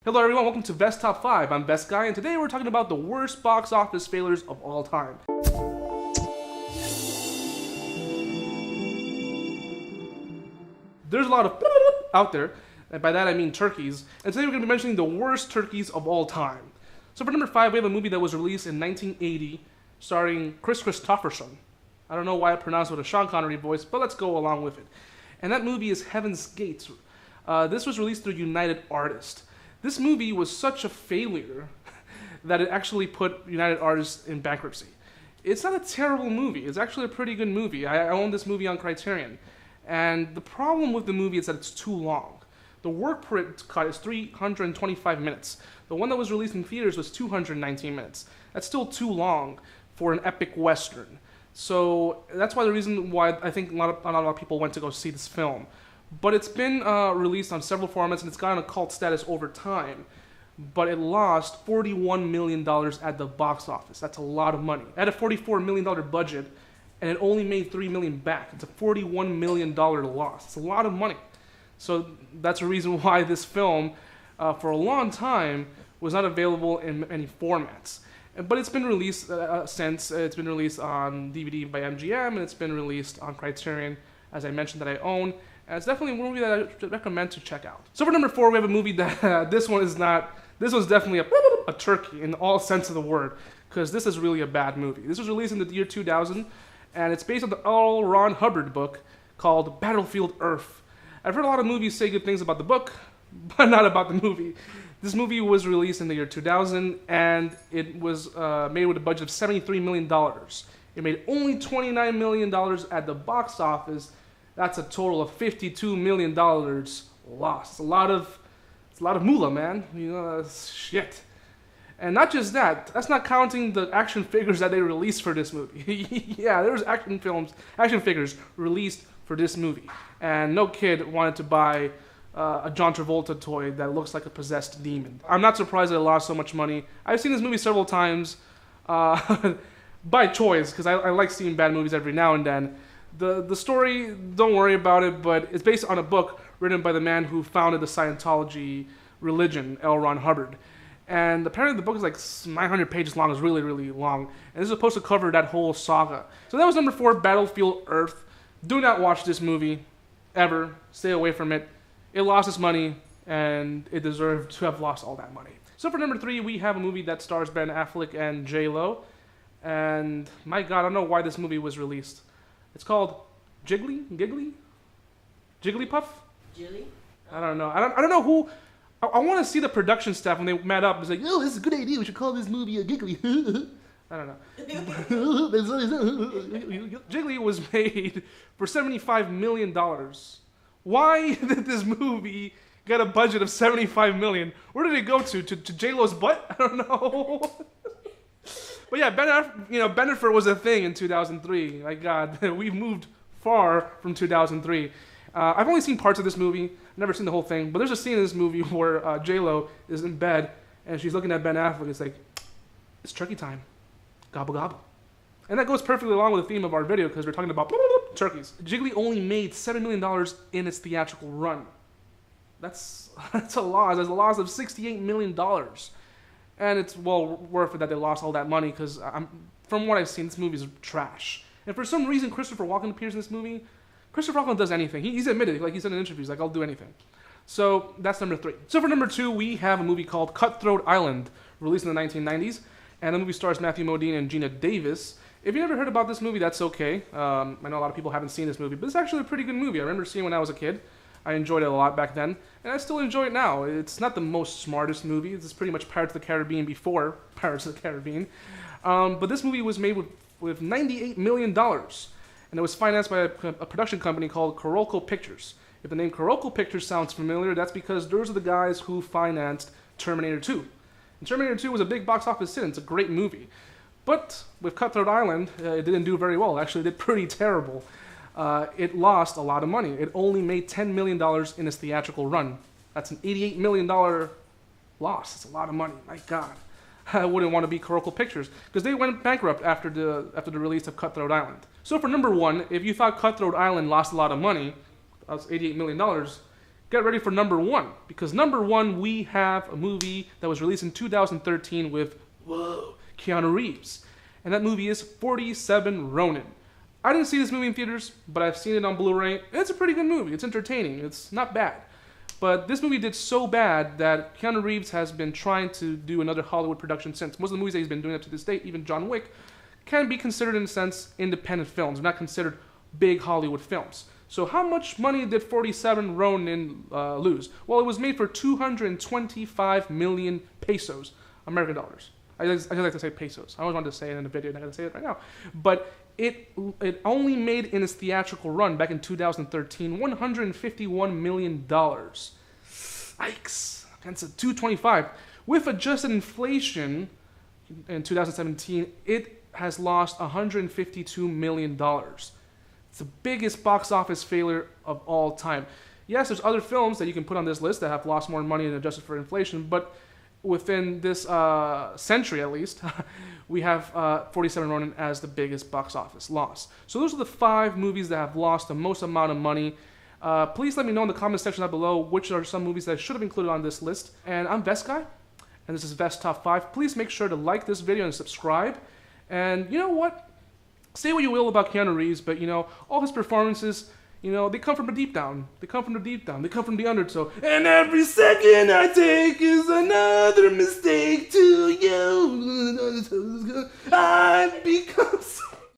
Hello everyone, welcome to Best Top 5. I'm Best Guy, and today we're talking about the worst box office failures of all time. There's a lot of out there, and by that I mean turkeys, and today we're going to be mentioning the worst turkeys of all time. So for number 5, we have a movie that was released in 1980, starring Chris Christopherson. I don't know why I pronounced it with a Sean Connery voice, but let's go along with it. And that movie is Heaven's Gate. This was released through United Artists. This movie was such a failure that it actually put United Artists in bankruptcy. It's not a terrible movie. It's actually a pretty good movie. I own this movie on Criterion. And the problem with the movie is that it's too long. The work print cut is 325 minutes. The one that was released in theaters was 219 minutes. That's still too long for an epic Western. So that's why the reason why I think not a lot of people went to go see this film. But it's been released on several formats, and it's gotten a cult status over time. But it lost $41 million at the box office. That's a lot of money. It had a $44 million budget, and it only made $3 million back. It's a $41 million loss. It's a lot of money. So that's the reason why this film, for a long time, was not available in any formats. But it's been released since. It's been released on DVD by MGM, and it's been released on Criterion, as I mentioned, that I own. And it's definitely a movie that I recommend to check out. So for number 4, we have a movie that this was definitely a turkey in all sense of the word, because this is really a bad movie. This was released in the year 2000, and it's based on the L. Ron Hubbard book called Battlefield Earth. I've heard a lot of movies say good things about the book, but not about the movie. This movie was released in the year 2000, and it was made with a budget of $73 million. It made only $29 million at the box office. That's a total of $52 million lost. It's a lot of moolah, man. You know, that's shit. And not just that. That's not counting the action figures that they released for this movie. Yeah, there was action figures released for this movie, and no kid wanted to buy a John Travolta toy that looks like a possessed demon. I'm not surprised that it lost so much money. I've seen this movie several times by choice, because I like seeing bad movies every now and then. The story, don't worry about it, but it's based on a book written by the man who founded the Scientology religion, L. Ron Hubbard. And apparently the book is like 900 pages long. It's really, really long. And this is supposed to cover that whole saga. So that was number 4, Battlefield Earth. Do not watch this movie, ever. Stay away from it. It lost its money, and it deserved to have lost all that money. So for number 3, we have a movie that stars Ben Affleck and J-Lo. And my God, I don't know why this movie was released. It's called Jiggly? Jigglypuff? Jiggly? I don't know. I don't know who. I want to see the production staff when they met up. It's like, oh, this is a good idea. We should call this movie a Giggly. I don't know. Jiggly was made for $75 million. Why did this movie get a budget of $75 million? Where did it go to? To J-Lo's butt? I don't know. But yeah, Bennifer was a thing in 2003. My God, we've moved far from 2003. I've only seen parts of this movie, never seen the whole thing, but there's a scene in this movie where J-Lo is in bed, and she's looking at Ben Affleck. It's like, it's turkey time. Gobble, gobble. And that goes perfectly along with the theme of our video, because we're talking about turkeys. Jiggly only made $7 million in its theatrical run. That's a loss. That's a loss of $68 million. And it's well worth it that they lost all that money, because from what I've seen, this movie is trash. And for some reason, Christopher Walken appears in this movie. Christopher Walken does anything. He's admitted, like he said in interviews, like, I'll do anything. So that's number 3. So for number 2, we have a movie called Cutthroat Island, released in the 1990s. And the movie stars Matthew Modine and Gina Davis. If you never heard about this movie, that's okay. I know a lot of people haven't seen this movie, but it's actually a pretty good movie. I remember seeing it when I was a kid. I enjoyed it a lot back then, and I still enjoy it now. It's not the most smartest movie. It's pretty much Pirates of the Caribbean before Pirates of the Caribbean. But this movie was made with $98 million, and it was financed by a production company called Kuroko Pictures. If the name Kuroko Pictures sounds familiar, that's because those are the guys who financed Terminator 2. And Terminator 2 was a big box office hit. It's a great movie. But with Cutthroat Island, it didn't do very well. Actually, it did pretty terrible. It lost a lot of money. It only made $10 million in its theatrical run. That's an $88 million loss. It's a lot of money. My God. I wouldn't want to be Kuroko Pictures, because they went bankrupt after the release of Cutthroat Island. So for number 1, if you thought Cutthroat Island lost a lot of money, that was $88 million, get ready for number 1. Because number 1, we have a movie that was released in 2013 with, Keanu Reeves. And that movie is 47 Ronin. I didn't see this movie in theaters, but I've seen it on Blu-ray. It's a pretty good movie. It's entertaining. It's not bad. But this movie did so bad that Keanu Reeves has been trying to do another Hollywood production since. Most of the movies that he's been doing up to this date, even John Wick, can be considered, in a sense, independent films. They're not considered big Hollywood films. So how much money did 47 Ronin lose? Well, it was made for 225 million pesos, American dollars. I like to say pesos. I always wanted to say it in the video, and I'm going to say it right now. But it only made in its theatrical run back in 2013 $151 million. Yikes. Against a 225. With adjusted inflation in 2017, it has lost $152 million. It's the biggest box office failure of all time. Yes, there's other films that you can put on this list that have lost more money than adjusted for inflation, but within this century at least, we have 47 Ronin as the biggest box office loss. So those are the 5 movies that have lost the most amount of money. Please let me know in the comment section down below which are some movies that should have included on this list. And I'm Vest Guy, and this is Vest Top 5. Please make sure to like this video and subscribe. And you know what? Say what you will about Keanu Reeves, but all his performances, they come from the deep down. They come from the deep down. They come from the undertow. And every second I take is another mistake to you. I've become so